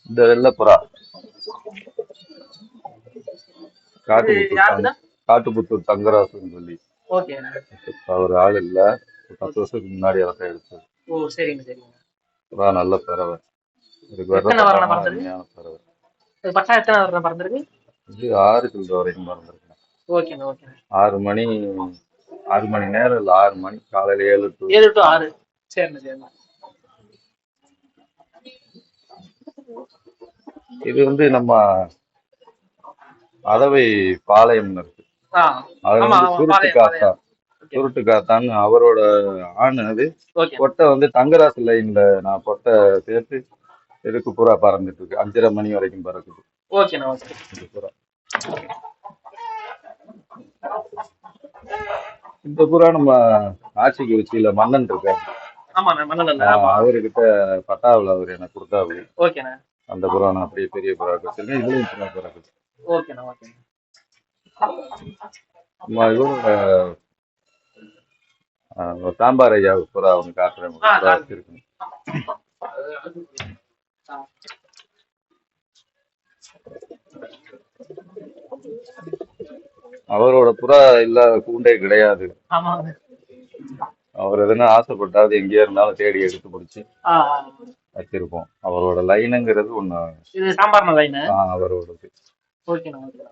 இந்த வெள்ளப்புறா இது காட்டுப்புத்தூர் யாருக்குதான்? காட்டுப்புத்தூர் தங்கராசுன்னு சொல்லி ஓகே. இப்ப அவர் ஆள் இல்ல. ஒரு 10 ஓகே. வருஷத்துக்கு முன்னாடி அவர்கிட்ட எடுத்தது. ஓ, சரிங்க சரிங்க. புறா நல்ல பறவை. இதுக்கு வர்ற எத்தனை வருடம் பட்டாலாம் பறந்திருக்கு? அருமையான பறவை. இது பட்டா எத்தனை வருடம் பறந்திருக்கு? இது 6 கிலோ வரைக்கும் பறந்துருக்கேன். ஓகேண்ணா ஓகேண்ணா. 6 மணி 6 மணி நேரம் இல்ல, 6 மணி காலையில 7 டு 7 to 6. சரிண்ணா சரிண்ணா. இது நம்ம அதவை பாளையம்னு இருக்கு. ஆ. அது ஆமா ஆமா, சுருட்டு பாளையம் காத்தா. பாளையம். ஓகே. சுருட்டு காத்தான்னு அவரோட ஆண் அது. ஓகே. பொட்டை தங்கராசு லைன்ல நான் பொட்டை சேர்த்து இதுக்கு புறா பறந்துட்டு இருக்கு. 5:30 மணி வரைக்கும் பறக்குது ஓகேண்ணா ஓகே. இந்த புறா. இந்த புறா நம்ம ஆட்சிக்குறிச்சியில மன்னன் இருக்காரு. ஆமாண்ணா மண்ணல. ஆமா. அவர்கிட்ட பட்டாவில் அவர் எனக்கு கொடுத்தாரு. ஓகேண்ணா. அந்த புறா நான் அப்படியே பெரிய புறா வச்சிருக்கேன். இதுலயும் புறா பறக்குது. ஓகேண்ணா ஓகே. நம்ம இதோட சாம்பார் ஐயா புறா ஒன்று காட்டுறேன். ஆ புறா வச்சிருக்கேன். அவரோட புறா இல்லாத கூண்டே கிடையாது. ஆமாங்க. அவர் எதுனா ஆசைப்பட்டாவது எங்கேயா இருந்தாலும் தேடி எடுத்து பிடிச்சி ஆ. வச்சிருப்போம். அவரோட லைனுங்கிறது ஒண்ணு. இது சாம்பார் லைனு. அவரோடது. ஓகேண்ணா ஓகேண்ணா.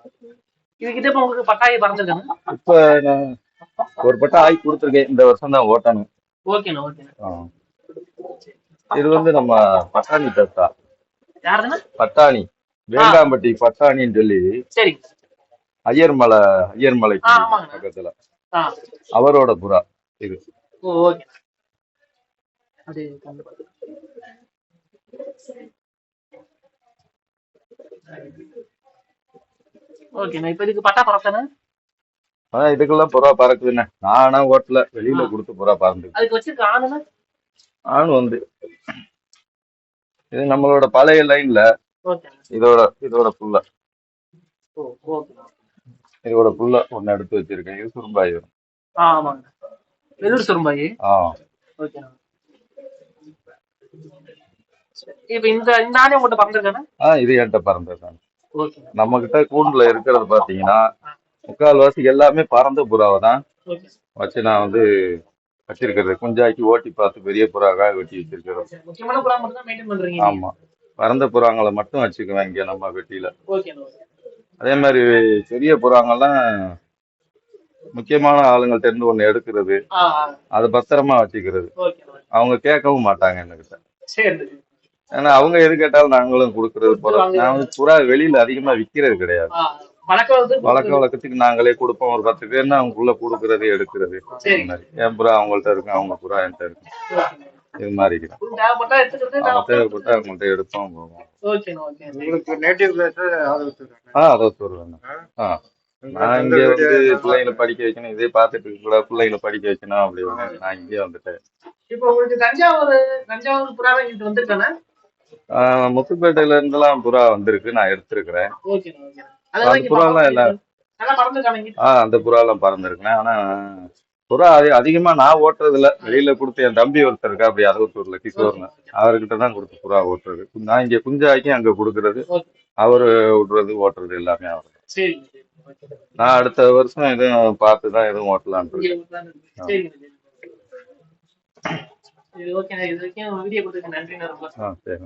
இதுகிட்ட இப்ப உங்களுக்கு பட்டாயி பறந்துருக்காங்க? இப்ப நான் ஒரு பட்டம் ஆகி கொடுத்துருக்கேன். இந்த வருஷம் தான் ஓட்டணும். ஓகேண்ணா ஓகேண்ணா. இது நம்ம பட்டாணி தத்தா. யாருதுண்ணா? பட்டாணி வேண்டாம்பட்டி பட்டாணின்னு சொல்லி சரி. ஐயர்மலைக்கு பக்கத்துல அவரோட புறா இது. ஓகே. ஓகேண்ணா. இப்ப இதுக்கு பட்டா பறக்கணும். இதுக்கெல்லாம் புறா பறக்குதுண்ணே. நானா ஓட்டல, வெளியில கொடுத்து புறா பறந்து. அதுக்கு வச்சிருக்க ஆணுண்ணா? ஆணு இது நம்மளோட பழைய லைன்ல இதோட புள்ள. இதோட புள்ள ஒன்னு எடுத்து வச்சிருக்கேன். இது சுரும்பாய் வரும். ஆமாங்க. வெள்ளூர் சுரும்பாய். ஓகேண்ணா. இப்ப இந்த ஆணை உங்கள்கிட்ட பறந்துருக்கானே? இது என்கிட்ட பறந்துருக்காங்க. நம்ம கிட்ட கூண்டுல இருக்கிறது பாத்தீங்கன்னா முக்கால்வாசி எல்லாமே பறந்த புறாவை தான் வச்சு நான் வச்சிருக்கிறது. குஞ்சாக்கி ஓட்டி பார்த்து பெரிய புறாக்காக வெட்டி வச்சிருக்கிறோம். ஆமா, பறந்த புறாங்களை மட்டும் வச்சுக்குவேன் இங்க நம்ம வெட்டியில. அதே மாதிரி பெரிய புறாங்கெல்லாம் முக்கியமான ஆளுங்கள்ட்ட இருந்து ஒண்ணு எடுக்கிறது, அதை பத்திரமா வச்சுக்கிறது. அவங்க கேட்கவும் மாட்டாங்க என்கிட்ட. ஏன்னா அவங்க எது கேட்டாலும் நாங்களும் கொடுக்கறது போல. நான் புறா வெளியில அதிகமா விக்கிறது கிடையாது. வழக்க வழக்கத்துக்கு நாங்களே கொடுப்போம். ஒரு 10 பேர்னா அவங்களுக்குள்ள கொடுக்கறது எடுக்கிறது. என் புறா அவங்கள்ட்ட இருக்கு, அவங்க புறா என்கிட்ட இருக்கு. இது மாதிரி தேவைப்பட்டா அவங்கள்ட்ட எடுப்போம் போவோம். அதோத்தூர் வேணும். நான் இங்க பிள்ளைங்களை படிக்க வைக்கணும், இதே பார்த்துட்டு கூட பிள்ளைங்களை படிக்க வைக்கணும் அப்படின்னு நான் இங்கே வந்துட்டேன். இப்ப உங்களுக்கு தஞ்சாவூர் புறா இங்கிட்டு வந்திருக்கானே? முத்துப்பேட்டையில இருந்தெல்லாம் புறா வந்திருக்கு, நான் எடுத்திருக்கிறேன். அந்த புறாலாம் எல்லாம் அந்த புறாலாம் பறந்துருக்கேன். ஆனா புறா அதிகமா நான் ஓட்டுறது இல்ல. வெளியில கொடுத்து என் தம்பி ஒருத்தர் இருக்கா அப்படி அதோத்தூர்ல கிஷோர்னு, அவர்கிட்டதான் கொடுத்து புறா ஓட்டுறது. நான் இங்க குஞ்சாக்கி அங்க கொடுக்கறது, அவரு விடுறது ஓட்டுறது எல்லாமே அவரு. நான் அடுத்த வருஷம் எதுவும் பார்த்துதான் எதுவும் ஓட்டலான்ட்டு இருக்கேன். ஓகே. இது வரைக்கும் வீடியோ கொடுத்ததுக்கு நன்றி. சரி.